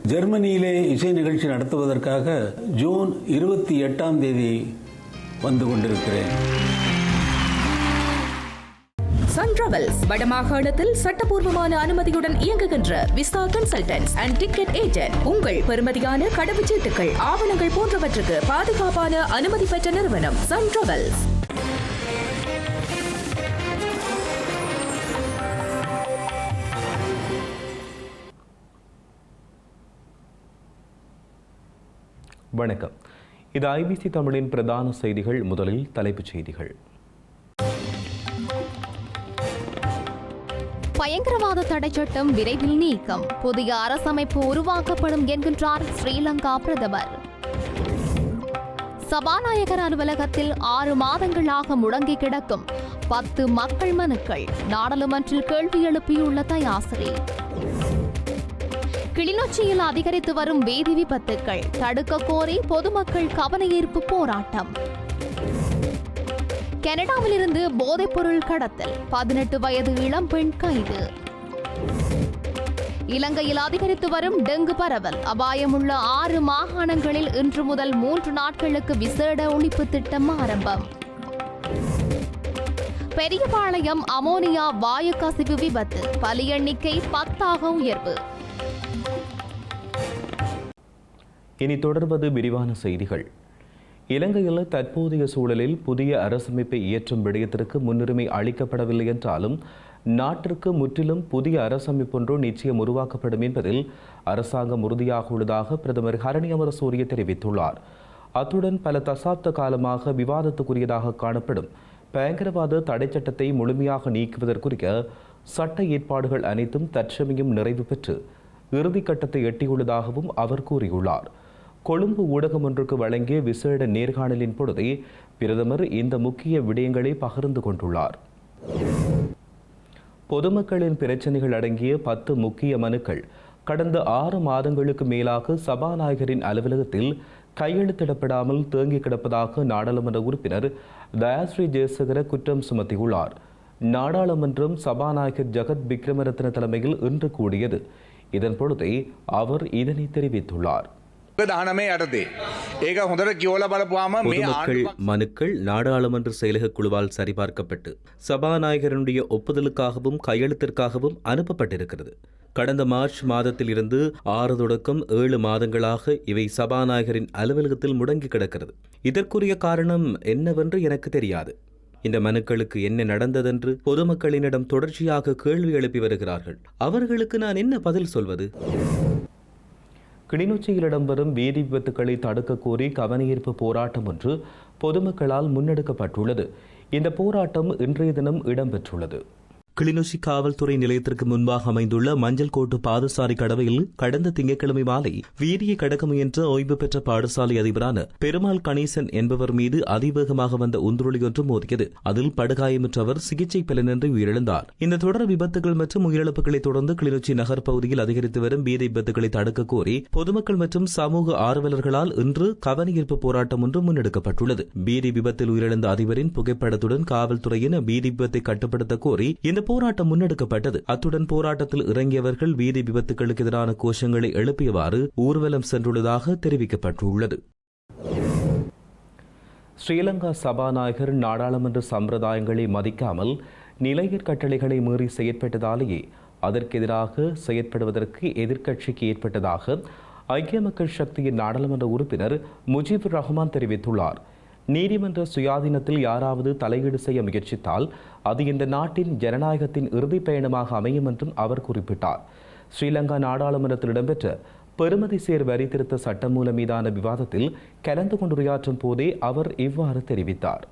ஜெர்மனியிலே இசை நிகழ்ச்சி நடத்துவதற்காக ஜூன் 28 வந்து கொண்டிருக்கிறேன். சன் டிராவல்ஸ் வடமாகாணத்தில் சட்டபூர்வமான அனுமதியுடன் இயங்குகின்ற visa consultants and ticket agent. உங்கள் பெறுமதியான கடவுச்சீட்டுகள், ஆவணங்கள் போன்றவற்றுக்கு பாதுகாப்பான அனுமதி பெற்ற நிறுவனம் சன் டிராவல்ஸ். வணக்கம். இது ஐபிசி தமிழின் பிரதான செய்திகள். முதலில் தலைப்புச் செய்திகள். பயங்கரவாத தடை சட்டம் விரைவில் நீக்கம், புதிய அரசமைப்பு உருவாக்கப்படும் என்கின்றார் ஸ்ரீலங்கா பிரதமர். சபாநாயகர் அலுவலகத்தில் 6 மாதங்களாக முடங்கி கிடக்கும் 10 மக்கள் மனுக்கள், நாடாளுமன்றில் கேள்வி எழுப்பியுள்ள தயாசிரி. கிளிநொச்சியில் அதிகரித்து வரும் வீதி விபத்துக்கள் தடுக்க கோரி பொதுமக்கள் கவனஈர்ப்பு போராட்டம். கனடாவிலிருந்து போதைப்பொருள் கடத்தல், 18 வயது இளம்பெண் கைது. இலங்கையில் அதிகரித்து வரும் டெங்கு பரவல், அபாயமுள்ள 6 மாகாணங்களில் இன்று முதல் 3 நாட்களுக்கு விசேட ஒழிப்பு திட்டம் ஆரம்பம். பெரியபாளையம் அமோனியா வாயு கசிவு விபத்து, பலி எண்ணிக்கை 10 உயர்வு. இனி தொடர்வது விரிவான செய்திகள். இலங்கையில் தற்போதைய சூழலில் புதிய அரசமைப்பை இயற்றும் விடயத்திற்கு முன்னுரிமை அளிக்கப்படவில்லை என்றாலும் நாட்டிற்கு முற்றிலும் புதிய அரசமைப்பொன்று நிச்சயம் உருவாக்கப்படும் என்பதில் அரசாங்கம் உறுதியாக உள்ளதாக பிரதமர் ஹரணி அமரசூரிய தெரிவித்துள்ளார். அத்துடன் பல தசாப்த காலமாக விவாதத்துக்குரியதாக காணப்படும் பயங்கரவாத தடை சட்டத்தை முழுமையாக நீக்குவதற்குரிய சட்ட ஏற்பாடுகள் அனைத்தும் தற்சமயம் நிறைவு பெற்று இறுதிக்கட்டத்தை எட்டியுள்ளதாகவும் அவர் கூறியுள்ளார். கொழும்பு ஊடகம் ஒன்றுக்கு வழங்கிய விசேட நேர்காணலின் பொழுதே பிரதமர் இந்த முக்கிய விடயங்களை பகிர்ந்து கொண்டுள்ளார். பொதுமக்களின் பிரச்சினைகள் அடங்கிய 10 முக்கிய மனுக்கள் கடந்த 6 மாதங்களுக்கு மேலாக சபாநாயகரின் அலுவலகத்தில் கையெழுத்திடப்படாமல் தேங்கி கிடப்பதாக நாடாளுமன்ற உறுப்பினர் தயாஸ்ரீ ஜெயசேகர குற்றம் சுமத்தியுள்ளார். நாடாளுமன்றம் சபாநாயகர் ஜகத் விக்ரமரத்ன தலைமையில் இன்று கூடியது. இதன் பொழுதே அவர் இதனை தெரிவித்துள்ளார். பொதுமக்கள் மனுக்கள் நாடாளுமன்ற செயலக குழுவால் சரிபார்க்கப்பட்டு சபாநாயகருடைய ஒப்புதலுக்காகவும் கையெழுத்திற்காகவும் அனுப்பப்பட்டிருக்கிறது. கடந்த மார்ச் மாதத்தில் இருந்து 6 தொடக்கம் 7 மாதங்களாக இவை சபாநாயகரின் அலுவலகத்தில் முடங்கி கிடக்கிறது. இதற்குரிய காரணம் என்னவென்று எனக்கு தெரியாது. இந்த மனுக்களுக்கு என்ன நடந்ததென்று பொதுமக்களினிடம் தொடர்ச்சியாக கேள்வி எழுப்பி வருகிறார்கள். அவர்களுக்கு நான் என்ன பதில் சொல்வது? கிளிநொச்சியில் இடம்பெறும் வீதி விபத்துக்களை தடுக்க கோரி கவனஈர்ப்பு போராட்டம் ஒன்று பொதுமக்களால் முன்னெடுக்கப்பட்டுள்ளது. இந்த போராட்டம் இன்றைய தினம் இடம்பெற்றுள்ளது. கிளிநொச்சி காவல்துறை நிலையத்திற்கு முன்பாக அமைந்துள்ள மஞ்சள் கோட்டு பாதசாரி கடவையில் கடந்த திங்கட்கிழமை மாலை வீதியை கடக்க முயன்ற ஓய்வு பெற்ற பாடசாலை அதிபரான பெருமாள் கணேசன் என்பவர் மீது அதிவேகமாக வந்த உந்துருளி ஒன்று மோதியது. அதில் படுகாயமுற்றவர் சிகிச்சை பலனின்றி உயிரிழந்தார். இந்த தொடர் விபத்துகள் மற்றும் உயிரிழப்புகளை தொடர்ந்து கிளிநொச்சி நகர் பகுதியில் அதிகரித்து வரும் வீதி விபத்துகளை தடுக்க கோரி பொதுமக்கள் மற்றும் சமூக ஆர்வலர்களால் இன்று கவனஈர்ப்பு போராட்டம் ஒன்று முன்னெடுக்கப்பட்டுள்ளது. வீதி விபத்தில் உயிரிழந்த அதிபரின் புகைப்படத்துடன் காவல்துறையின் வீதி விபத்தை கட்டுப்படுத்த கோரி இந்த போராட்டம் முன்னெடுக்கப்பட்டது. அத்துடன் போராட்டத்தில் இறங்கியவர்கள் வீதி விபத்துகளுக்கு எதிரான கோஷங்களை எழுப்பியவாறு ஊர்வலம் சென்றுள்ளதாக தெரிவிக்கப்பட்டுள்ளது. ஸ்ரீலங்கா சபாநாயகர் நாடாளுமன்ற சம்பிரதாயங்களை மதிக்காமல் நிலையற் கட்டளைகளை மீறி செயற்பட்டதாலேயே அதற்கு எதிராக செயற்படுவதற்கு எதிர்க்கட்சிக்கு ஏற்பட்டதாக ஐக்கிய மக்கள் சக்தியின் நாடாளுமன்ற உறுப்பினர் முஜிபுர் ரஹ்மான் தெரிவித்துள்ளார். நீதிமன்ற சுயாதீனத்தில் யாராவது தலையீடு செய்ய முயற்சித்தால் அது இந்த நாட்டின் ஜனநாயகத்தின் இறுதி பயணமாக அமையும் என்றும் அவர் குறிப்பிட்டார். ஸ்ரீலங்கா நாடாளுமன்றத்தில் இடம்பெற்ற பெறுமதி சேர் வரி திருத்த சட்டமூலம் மீதான விவாதத்தில் கலந்து கொண்டு உரையாற்றும் போதே அவர் இவ்வாறு தெரிவித்தார்.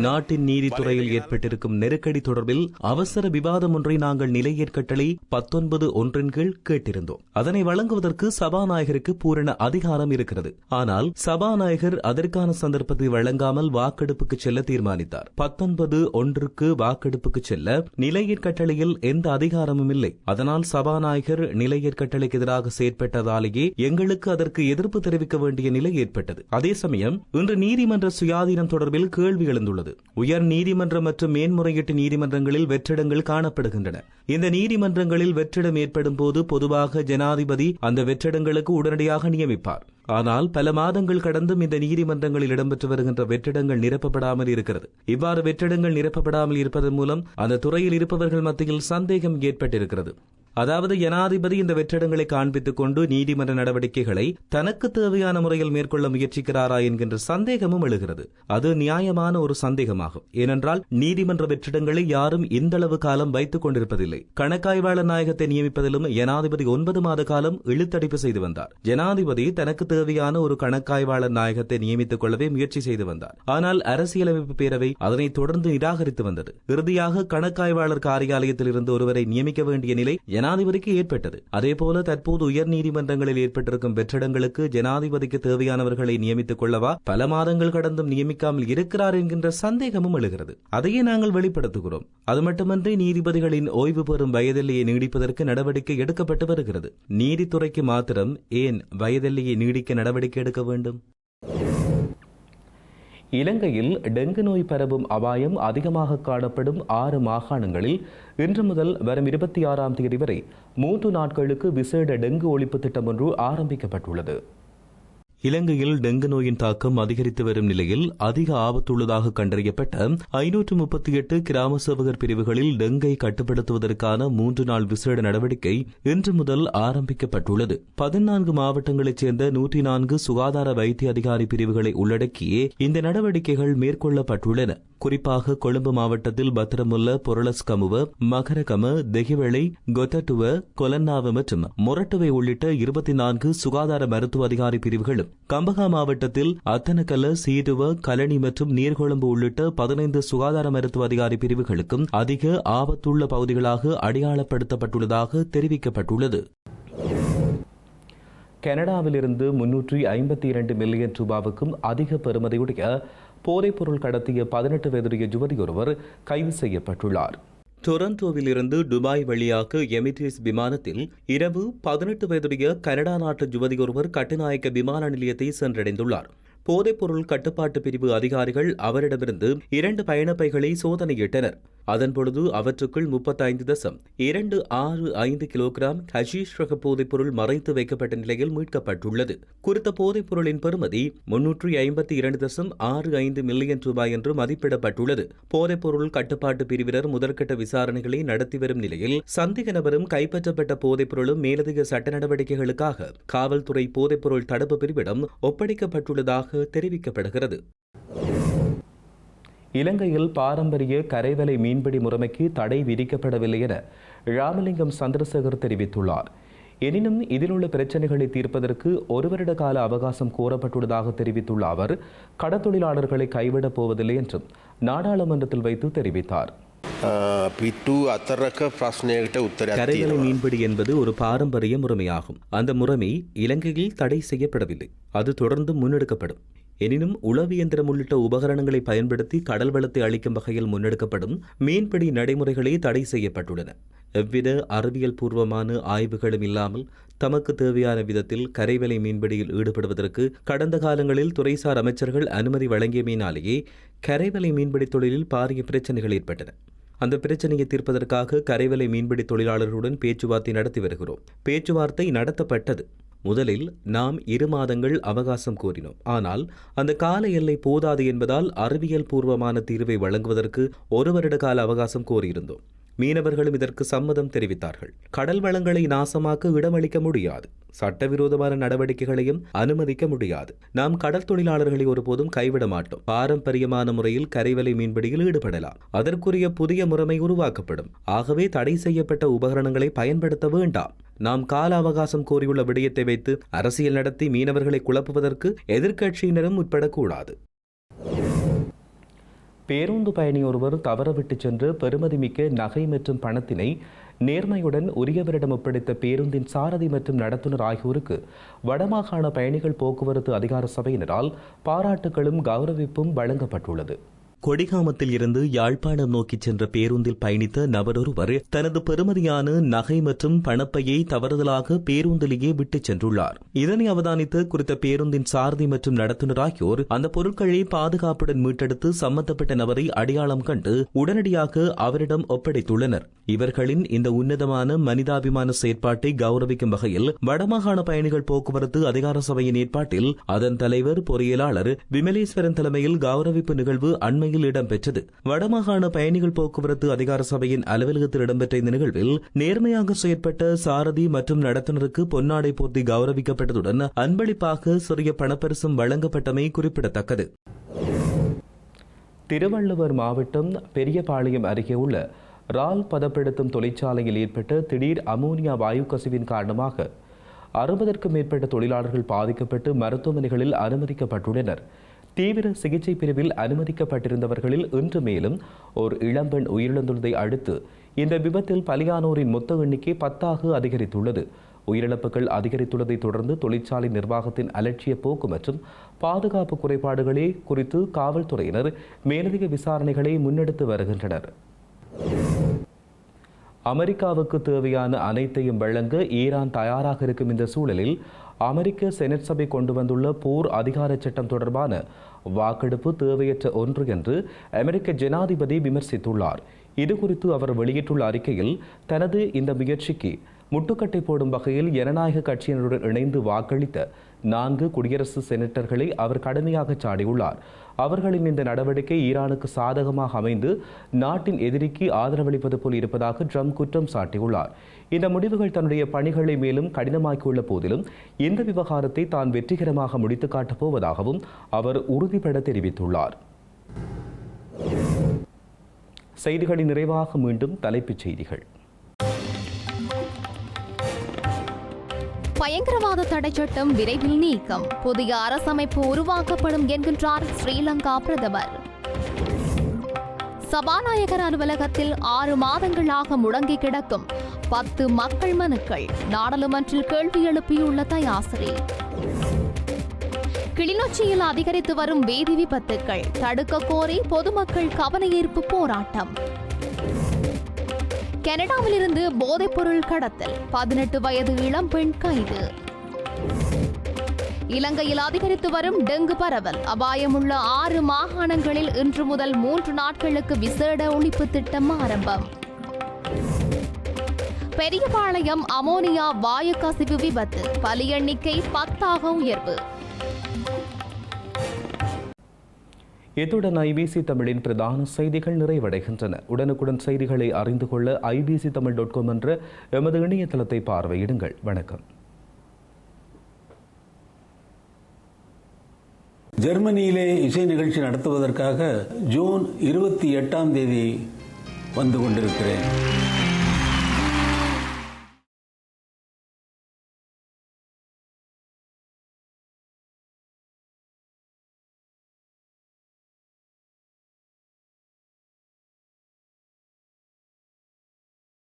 நாட்டின் நீதித்துறையில் ஏற்பட்டிருக்கும் நெருக்கடி தொடர்பில் அவசர விவாதம் ஒன்றை நாங்கள் நிலையற்கட்டளை 19(1) கீழ் கேட்டிருந்தோம். அதனை வழங்குவதற்கு சபாநாயகருக்கு பூரண அதிகாரம் இருக்கிறது. ஆனால் சபாநாயகர் அதற்கான சந்தர்ப்பத்தை வழங்காமல் வாக்கெடுப்புக்கு செல்ல தீர்மானித்தார். 19(1) வாக்கெடுப்புக்கு செல்ல நிலையற்கட்டளையில் எந்த அதிகாரமும் இல்லை. அதனால் சபாநாயகர் நிலையற்கட்டளைக்கு எதிராக செயற்பட்டதாலேயே எங்களுக்கு அதற்கு எதிர்ப்பு தெரிவிக்க வேண்டிய நிலை ஏற்பட்டது. அதே சமயம் இன்று நீதிமன்ற சுயாதீனம் தொடர்பில் நீதிமன்றங்களில் கேள்வி எழுந்துள்ளது. உயர் நீதிமன்றம் மற்றும் மேன்முறையீட்டு நீதிமன்றங்களில் வெற்றிடங்கள் காணப்படுகின்றன. இந்த நீதிமன்றங்களில் வெற்றிடம் ஏற்படும் போது பொதுவாக ஜனாதிபதி அந்த வெற்றிடங்களுக்கு உடனடியாக நியமிப்பார். ஆனால் பல மாதங்கள் கடந்தும் இந்த நீதிமன்றங்களில் இடம்பெற்று வருகின்ற வெற்றிடங்கள் நிரப்பப்படாமல் இருக்கிறது. இவ்வாறு வெற்றிடங்கள் நிரப்பப்படாமல் இருப்பதன் மூலம் அந்த துறையில் இருப்பவர்கள் மத்தியில் சந்தேகம் ஏற்பட்டிருக்கிறது. அதாவது ஜனாதிபதி இந்த வெற்றிடங்களை காண்பித்துக் கொண்டு நீதிமன்ற நடவடிக்கைகளை தனக்கு தேவையான முறையில் மேற்கொள்ள முயற்சிக்கிறாரா என்கின்ற சந்தேகமும் எழுகிறது. அது நியாயமான ஒரு சந்தேகமாகும். ஏனென்றால் நீதிமன்ற வெற்றிடங்களை யாரும் இந்த அளவு காலம் வைத்துக் கொண்டிருப்பதில்லை. கணக்காய்வாளர் நாயகத்தை நியமிப்பதிலும் ஜனாதிபதி 9 மாத காலம் இழுத்தடிப்பு செய்து வந்தார். ஜனாதிபதி தனக்கு தேவையான ஒரு கணக்காய்வாளர் நாயகத்தை நியமித்துக் கொள்ளவே முயற்சி செய்து வந்தார். ஆனால் அரசியலமைப்பு பேரவை அதனை தொடர்ந்து நிராகரித்து வந்தது. இறுதியாக கணக்காய்வாளர் காரியாலயத்தில் இருந்து ஒருவரை நியமிக்க வேண்டிய நிலை ஜனாதிபதிக்கு ஏற்பட்டது. அதேபோல தற்போது உயர் நீதிமன்றங்களில் ஏற்பட்டிருக்கும் வெற்றிடங்களுக்கு ஜனாதிபதிக்கு தேவையானவர்களை நியமித்துக் கொள்ளவா பல மாதங்கள் கடந்தும் நியமிக்காமல் இருக்கிறார் என்கின்ற சந்தேகமும் எழுகிறது. அதையே நாங்கள் வெளிப்படுத்துகிறோம். அது மட்டுமன்றி நீதிபதிகளின் ஓய்வு பெறும் வயதெல்லையை நீடிப்பதற்கு நடவடிக்கை எடுக்கப்பட்டு வருகிறது. நீதித்துறைக்கு மாத்திரம் ஏன் வயதெல்லையை நீடிக்க நடவடிக்கை எடுக்க வேண்டும்? இலங்கையில் டெங்கு நோய் பரவும் அபாயம் அதிகமாக காணப்படும் 6 மாகாணங்களில் இன்று முதல் வரும் 26ஆம் தேதி வரை 3 நாட்களுக்கு விசேட டெங்கு ஒழிப்பு திட்டம் ஒன்று ஆரம்பிக்கப்பட்டுள்ளது. இலங்கையில் டெங்கு நோயின் தாக்கம் அதிகரித்து வரும் நிலையில் அதிக ஆபத்துள்ளதாக கண்டறியப்பட்ட 538 கிராம சேவகர் பிரிவுகளில் டெங்கை கட்டுப்படுத்துவதற்கான 3 நாள் விசேட நடவடிக்கை இன்று முதல் ஆரம்பிக்கப்பட்டுள்ளது. 14 மாவட்டங்களைச் சேர்ந்த 104 சுகாதார வைத்திய அதிகாரி பிரிவுகளை உள்ளடக்கியே இந்த நடவடிக்கைகள் மேற்கொள்ளப்பட்டுள்ளன. குறிப்பாக கொழும்பு மாவட்டத்தில் பத்திரமுல்ல, பொருளஸ்கமுவ, மகரகம, தெகிவெளை, கொத்தட்டுவ, கொலன்னாவு மற்றும் மொரட்டுவை உள்ளிட்ட 24 சுகாதார மருத்துவ அதிகாரி பிரிவுகளும், கம்பகா மாவட்டத்தில் அத்தனக்கல, சீதுவ, கலனி மற்றும் நீர்கொழும்பு உள்ளிட்ட 15 சுகாதார மருத்துவ அதிகாரி பிரிவுகளுக்கும் அதிக ஆபத்துள்ள பகுதிகளாக அடையாளப்படுத்தப்பட்டுள்ளதாக தெரிவிக்கப்பட்டுள்ளது. கனடாவிலிருந்து 352 மில்லியன் ரூபாவுக்கும் அதிக பெறுமதியுடைய போதைப்பொருள் கடத்திய 18 வயதுடைய யுவதியொருவர் கைது செய்யப்பட்டுள்ளார். டொரண்டோவிலிருந்து துபாய் வழியாக எமிரேட்ஸ் விமானத்தில் இரவு 18 வயதுடைய கனடா நாட்டு யுவதியொருவர் கட்டுநாயக்க விமான நிலையத்தை சென்றடைந்துள்ளார். போதைப்பொருள் கட்டுப்பாட்டு பிரிவு அதிகாரிகள் அவரிடமிருந்து 2 பயணப்பைகளை சோதனையிட்டனர். அதன்பொழுது அவற்றுக்குள் 35.265 கிலோகிராம் ஹஷீஷ் ரக போதைப்பொருள் மறைத்து வைக்கப்பட்ட நிலையில் மீட்கப்பட்டுள்ளது. குறித்த போதைப்பொருளின் பெறுமதி 352.65 மில்லியன் ரூபாய் என்று மதிப்பிடப்பட்டுள்ளது. போதைப்பொருள் கட்டுப்பாட்டு பிரிவினர் முதற்கட்ட விசாரணைகளை நடத்தி வரும் நிலையில் சந்தேக நபரும் கைப்பற்றப்பட்ட போதைப்பொருளும் மேலதிக சட்ட நடவடிக்கைகளுக்காக காவல்துறை போதைப்பொருள் தடுப்பு பிரிவிடம் ஒப்படைக்கப்பட்டுள்ளதாக தெரிவிக்கப்படுகிறது. இலங்கையில் பாரம்பரிய கரைவலை மீன்பிடி முறைமைக்கு தடை விதிக்கப்படவில்லை என ராமலிங்கம் சந்திரசேகர் தெரிவித்துள்ளார். எனினும் இதிலுள்ள பிரச்சினைகளை தீர்ப்பதற்கு 1 வருட கால அவகாசம் கோரப்பட்டுள்ளதாக தெரிவித்துள்ள அவர் கடத்தொழிலாளர்களை கைவிடப் போவதில்லை என்றும் நாடாளுமன்றத்தில் வைத்து தெரிவித்தார். கரைவலை மீன்பிடி என்பது ஒரு பாரம்பரிய முறைமையாகும். அந்த முறைமை இலங்கையில் தடை செய்யப்படவில்லை. அது தொடர்ந்து முன்னெடுக்கப்படும். எனினும் உளவு இயந்திரம் உள்ளிட்ட உபகரணங்களை பயன்படுத்தி கடல் வளத்தை அளிக்கும் வகையில் முன்னெடுக்கப்படும் மீன்பிடி நடைமுறைகளே தடை செய்யப்பட்டுள்ளன. எவ்வித அறிவியல் பூர்வமான ஆய்வுகளும் இல்லாமல் தமக்கு தேவையான விதத்தில் கரைவலை மீன்பிடியில் ஈடுபடுவதற்கு கடந்த காலங்களில் துறைசார் அமைச்சர்கள் அனுமதி வழங்கியமையினாலேயே கரைவலை மீன்பிடி தொழிலில் பாரிய பிரச்சனைகள் ஏற்பட்டன. அந்த பிரச்சனையை தீர்ப்பதற்காக கரைவலை மீன்பிடி தொழிலாளர்களுடன் பேச்சுவார்த்தை நடத்தி வருகிறோம். பேச்சுவார்த்தை நடத்தப்பட்டது. முதலில் நாம் 2 மாதங்கள் அவகாசம் கோரினோம். ஆனால் அந்த கால எல்லை போதாது என்பதால் அறிவியல் பூர்வமான தீர்வை வழங்குவதற்கு 1 வருட கால அவகாசம் கோரியிருந்தோம். மீனவர்களும் இதற்கு சம்மதம் தெரிவித்தார்கள். கடல் வளங்களை நாசமாக்க இடமளிக்க முடியாது. சட்டவிரோதமான நடவடிக்கைகளையும் அனுமதிக்க முடியாது. நாம் கடல் தொழிலாளர்களை ஒருபோதும் கைவிட மாட்டோம். பாரம்பரியமான முறையில் கரைவலை மீன்பிடியில் ஈடுபடலாம். அதற்குரிய புதிய முறைமை உருவாக்கப்படும். ஆகவே தடை செய்யப்பட்ட உபகரணங்களை பயன்படுத்த வேண்டாம். நாம் கால அவகாசம் கோரியுள்ள விடயத்தை வைத்து அரசியல் நடத்தி மீனவர்களை குழப்புவதற்கு எதிர்க்கட்சியினரும் உட்படக்கூடாது. பேருந்து பயணி ஒருவர் தவறவிட்டு சென்று பெறுமதிமிக்க நகை மற்றும் பணத்தினை நேர்மையுடன் உரியவரிடம் ஒப்படைத்த பேருந்தின் சாரதி மற்றும் நடத்துனர் ஆகியோருக்கு வடமாகாண பயணிகள் போக்குவரத்து அதிகார சபையினரால் பாராட்டுகளும் கௌரவிப்பும் வழங்கப்பட்டுள்ளது. கொடிகாமத்தில் இருந்து யாழ்ப்பாணம் நோக்கி சென்ற பேருந்தில் பயணித்த நபரொருவர் தனது பெறுமதியான நகை மற்றும் பணப்பையை தவறுதலாக பேருந்திலேயே விட்டுச் சென்றுள்ளார். இதனை அவதானித்த குறித்த பேருந்தின் சாரதி மற்றும் நடத்துனர் ஆகியோர் அந்த பொருட்களை பாதுகாப்புடன் மீட்டெடுத்து சம்பந்தப்பட்ட நபரை அடையாளம் கண்டு உடனடியாக அவரிடம் ஒப்படைத்துள்ளனர். இவர்களின் இந்த உன்னதமான மனிதாபிமான செயற்பாட்டை கௌரவிக்கும் வகையில் வடமாகாண பயணிகள் போக்குவரத்து அதிகார சபையின் ஏற்பாட்டில் அதன் தலைவர் பொறியியலாளர் விமலேஸ்வரன் தலைமையில் கௌரவிப்பு நிகழ்வு அண்மையில் இடம்பெற்றது. வடமாகாண பயணிகள் போக்குவரத்து அதிகார சபையின் அலுவலகத்தில் இடம்பெற்ற இந்த நிகழ்வில் நேர்மையாக செயற்பட்ட சாரதி மற்றும் நடத்துனருக்கு பொன்னாடை போர்த்தி கௌரவிக்கப்பட்டதுடன் அன்பளிப்பாக சிறிய பணப்பரிசும் வழங்கப்பட்டமை குறிப்பிடத்தக்கது. திருவள்ளுவர் மாவட்டம் பெரியபாளையம் அருகே உள்ள ரால் பதப்படுத்தும் தொழிற்சாலையில் ஏற்பட்ட திடீர் அமோனியா வாயு கசிவின் காரணமாக 60க்கும் மேற்பட்ட தொழிலாளர்கள் பாதிக்கப்பட்டு மருத்துவமனைகளில் அனுமதிக்கப்பட்டுள்ளனர். தீவிர சிகிச்சை பிரிவில் அனுமதிக்கப்பட்டிருந்தவர்களில் இன்று மேலும் ஒரு இளம்பெண் உயிரிழந்துள்ளதை அடுத்து இந்த விபத்தில் பலியானோரின் மொத்த எண்ணிக்கை 10ஆக அதிகரித்துள்ளது. உயிரிழப்புகள் அதிகரித்துள்ளதை தொடர்ந்து தொழிற்சாலை நிர்வாகத்தின் அலட்சிய போக்கு மற்றும் பாதுகாப்பு குறைபாடுகளே குறித்து காவல்துறையினர் மேலதிக விசாரணைகளை முன்னெடுத்து வருகின்றனர். அமெரிக்காவுக்கு தேவையான அனைத்தையும் வழங்க ஈரான் தயாராக இருக்கும் இந்த சூழலில் அமெரிக்க செனட் சபை கொண்டு வந்துள்ள போர் அதிகார சட்டம் தொடர்பான வாக்கெடுப்பு தேவையற்ற ஒன்று என்று அமெரிக்க ஜனாதிபதி விமர்சித்துள்ளார். இதுகுறித்து அவர் வெளியிட்டுள்ள அறிக்கையில் தனது இந்த முயற்சிக்கு முட்டுக்கட்டை போடும் வகையில் ஜனநாயக கட்சியினருடன் இணைந்து வாக்களித்த 4 குடியரசு செனட்டர்களை அவர் கடுமையாக சாடியுள்ளார். அவர்களின் இந்த நடவடிக்கை ஈரானுக்கு சாதகமாக அமைந்து நாட்டின் எதிரிக்கு ஆதரவளிப்பது போல் இருப்பதாக ட்ரம்ப் குற்றம் சாட்டியுள்ளார். இந்த முடிவுகள் தன்னுடைய பணிகளை மேலும் கடினமாக்கியுள்ள போதிலும் இந்த விவகாரத்தை தான் வெற்றிகரமாக முடித்துக் காட்டப் போவதாகவும் அவர் உறுதிபட தெரிவித்துள்ளார். செய்திகளின் நிறைவாக மீண்டும் தலைப்புச் செய்திகள். பயங்கரவாத தடைச் சட்டம் விரைவில் நீக்கம், புதிய அரசமைப்பு உருவாக்கப்படும் என்கின்றார் ஸ்ரீலங்கா பிரதமர். சபாநாயகர் அலுவலகத்தில் 6 மாதங்களாக முடங்கி கிடக்கும் 10 மக்கள் மனுக்கள், நாடாளுமன்றில் கேள்வி எழுப்பியுள்ள தயாசிரி. கிளிநொச்சியில் அதிகரித்து வரும் வீதி விபத்துக்கள் தடுக்க கோரி பொதுமக்கள் கவனஈர்ப்பு போராட்டம். கனடாவில் இருந்து போதைப்பொருள் கடத்தல், 18 வயது இளம்பெண் கைது. இலங்கையில் அதிகரித்து வரும் டெங்கு பரவல், அபாயமுள்ள 6 மாகாணங்களில் இன்று முதல் 3 நாட்களுக்கு விசேட ஒழிப்பு திட்டம் ஆரம்பம். பெரியபாளையம் அமோனியா வாயு கசிவு விபத்து, பலி எண்ணிக்கை 10ஆக உயர்வு. இத்துடன் ஐபிசி தமிழின் பிரதான செய்திகள் நிறைவடைகின்றன. உடனுக்குடன் செய்திகளை அறிந்து கொள்ள ibctamil.com என்ற எமது இணையதளத்தை பார்வையிடுங்கள். வணக்கம். ஜெர்மனியிலே இசை நிகழ்ச்சி நடத்துவதற்காக ஜூன் 28ஆம் தேதி வந்து கொண்டிருக்கிறேன்.